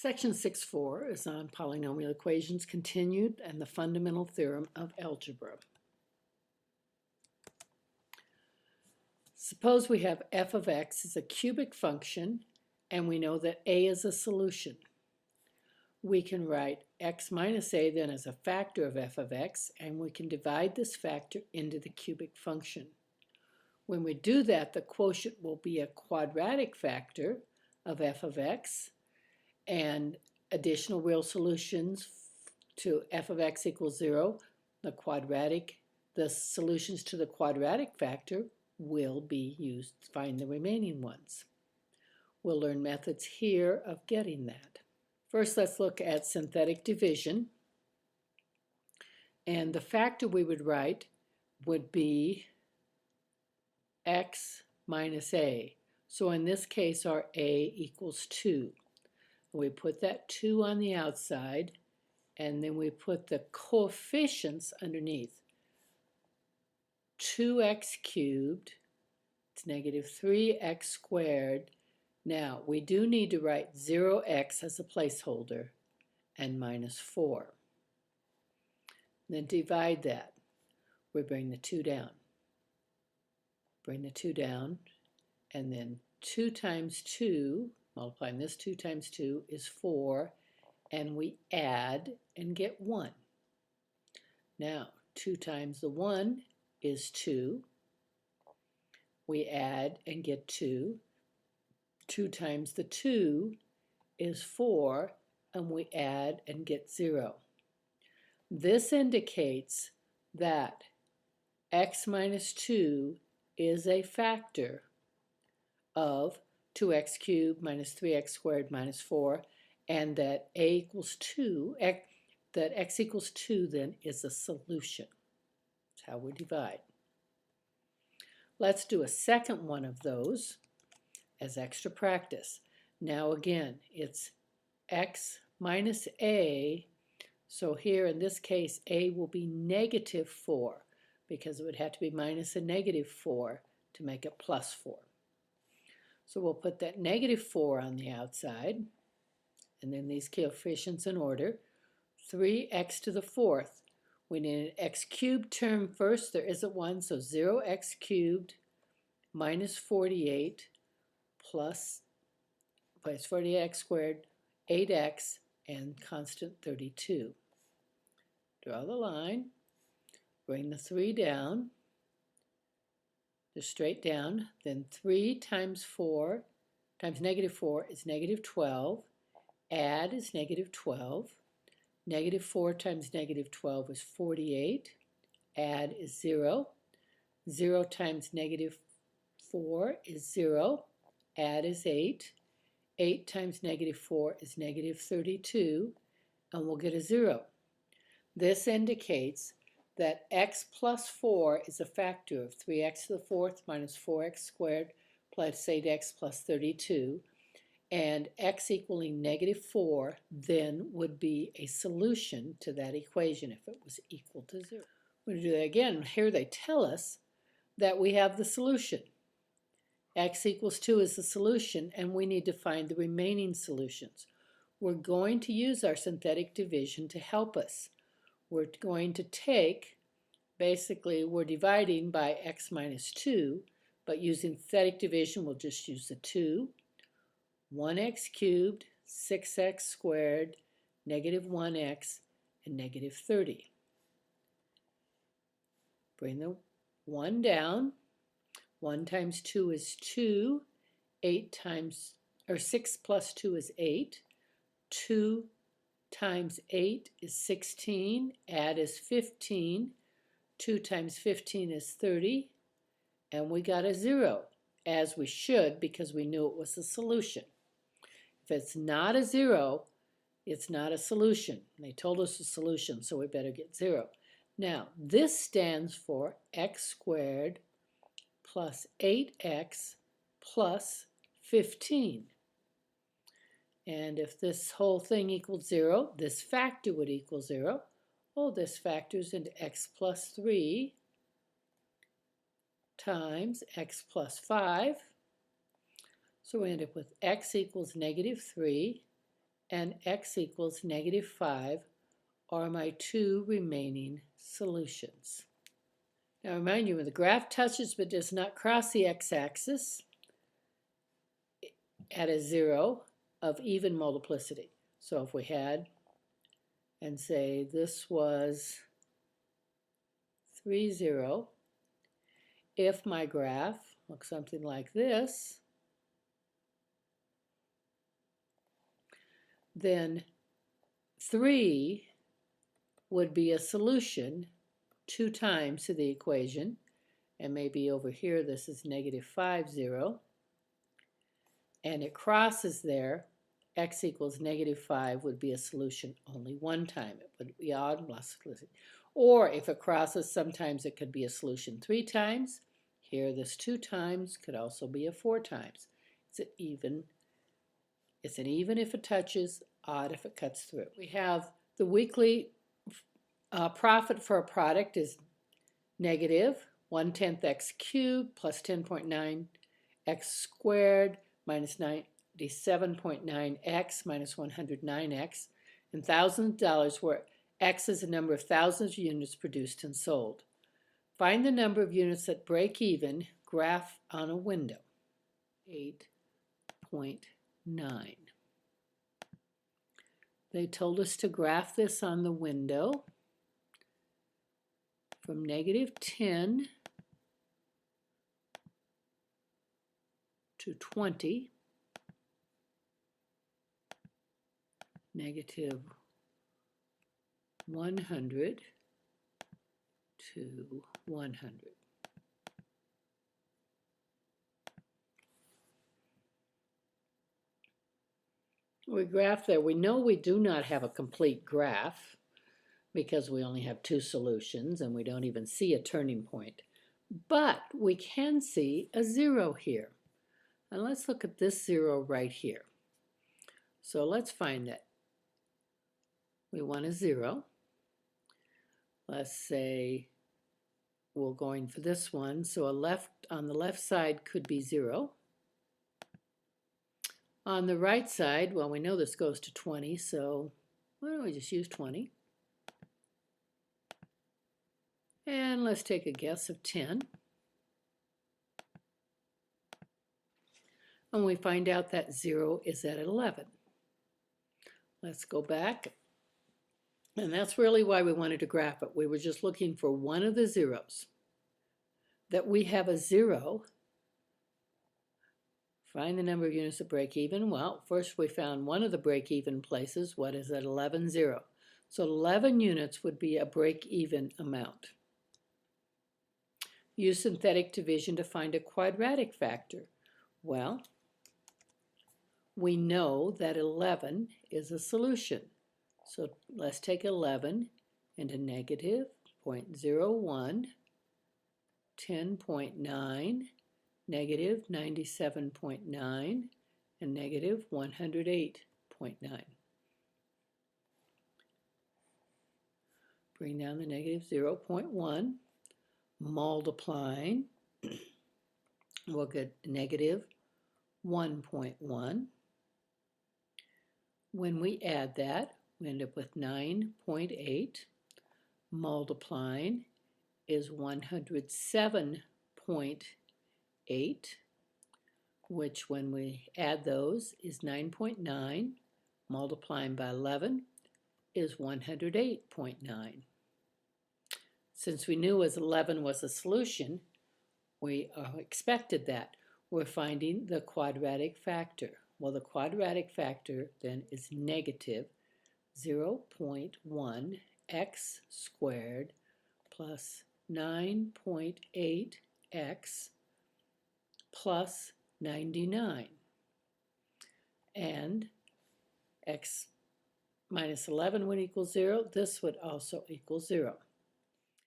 Section 6.4 is on polynomial equations continued and the fundamental theorem of algebra. Suppose we have f of x is a cubic function and we know that a is a solution. We can write x minus a then as a factor of f of x, and we can divide this factor into the cubic function. When we do that, the quotient will be a quadratic factor of f of x, and additional real solutions to f of x equals 0, the solutions to the quadratic factor will be used to find the remaining ones. We'll learn methods here of getting that. First, let's look at synthetic division. And the factor we would write would be x minus a. So in this case, our a equals 2. We put that 2 on the outside, and then we put the coefficients underneath. 2x cubed, it's negative 3x squared. Now, we do need to write 0x as a placeholder and minus 4. Then divide that. We bring the 2 down. Bring the 2 down, and then 2 times 2, multiplying this 2 times 2 is 4, and we add and get 1. Now, 2 times the 1 is 2. We add and get 2. 2 times the 2 is 4, and we add and get 0. This indicates that x minus 2 is a factor of 2x cubed minus 3x squared minus 4, and that a equals 2, that x equals 2 then is a solution. That's how we divide. Let's do a second one of those as extra practice. Now again, it's x minus a, so here in this case a will be negative 4 because it would have to be minus a negative 4 to make it plus 4. So we'll put that negative 4 on the outside, and then these coefficients in order. 3x to the 4th. We need an x cubed term first. There isn't one, so 0x cubed minus 48 plus 48x squared, 8x, and constant 32. Draw the line. Bring the 3 down. Just straight down, then 3 times 4 times negative 4 is negative 12. Add is negative 12. Negative 4 times negative 12 is 48. Add is 0. 0 times negative 4 is 0. Add is 8. 8 times negative 4 is negative 32, and we'll get a 0. This indicates that x plus 4 is a factor of 3x to the 4th minus 4x squared plus 8x plus 32, and x equaling negative 4 then would be a solution to that equation if it was equal to 0. We're going to do that again. Here they tell us that we have the solution. X equals 2 is the solution, and we need to find the remaining solutions. We're going to use our synthetic division to help us. We're going to take, basically we're dividing by x minus 2, but using synthetic division we'll just use the 2. 1x cubed, 6x squared, negative 1x, and negative 30. Bring the 1 down. 1 times 2 is 2. 6 plus 2 is 8. 2 times 8 is 16. Add is 15. 2 times 15 is 30. And we got a 0, as we should because we knew it was a solution. If it's not a 0, it's not a solution. They told us a solution, so we better get 0. Now, this stands for x squared plus 8x plus 15. And if this whole thing equals 0, this factor would equal 0. Oh, this factors into x plus 3 times x plus 5. So we end up with x equals negative 3 and x equals -5 are my two remaining solutions. Now remind you, when the graph touches but does not cross the x-axis at a 0 of even multiplicity. So if we had, and say this was 3, 0, if my graph looks something like this, then 3 would be a solution 2 times to the equation, and maybe over here this is -5, 0, and it crosses there. X equals -5 would be a solution only 1 time. It would be odd plus. Or if it crosses, sometimes it could be a solution 3 times. Here this 2 times could also be a 4 times. It's an even. It's an even if it touches, odd if it cuts through. We have the weekly profit for a product is -1/10 x cubed plus 10.9 x squared minus 97.9 x minus 109 x, and thousands of dollars, where x is the number of thousands of units produced and sold. Find the number of units that break even. Graph on a window. 8.9. They told us to graph this on the window from -10 to 20, -100 to 100. We graph there. We know we do not have a complete graph because we only have 2 solutions and we don't even see a turning point. But we can see a 0 here. And let's look at this 0 right here. So let's find that. We want a 0. Let's say we're going for this one. So on the left side could be 0. On the right side, well, we know this goes to 20, so why don't we just use 20? And let's take a guess of 10. And we find out that 0 is at 11. Let's go back. And that's really why we wanted to graph it. We were just looking for one of the zeros. That we have a 0. Find the number of units that break even. Well, first we found one of the break-even places. What is that? 11, 0. So 11 units would be a break-even amount. Use synthetic division to find a quadratic factor. Well, we know that 11 is a solution. So let's take 11 into -0.01, 10.9, -97.9, and -108.9. Bring down the -0.1, multiplying, we'll get -1.1. When we add that, we end up with 9.8. Multiplying is 107.8, which when we add those is 9.9. Multiplying by 11 is 108.9. Since we knew as 11 was a solution, we expected that. We're finding the quadratic factor. Well, the quadratic factor then is -0.1 x squared plus 9.8 x plus 99. And x minus 11 would equal 0. This would also equal 0.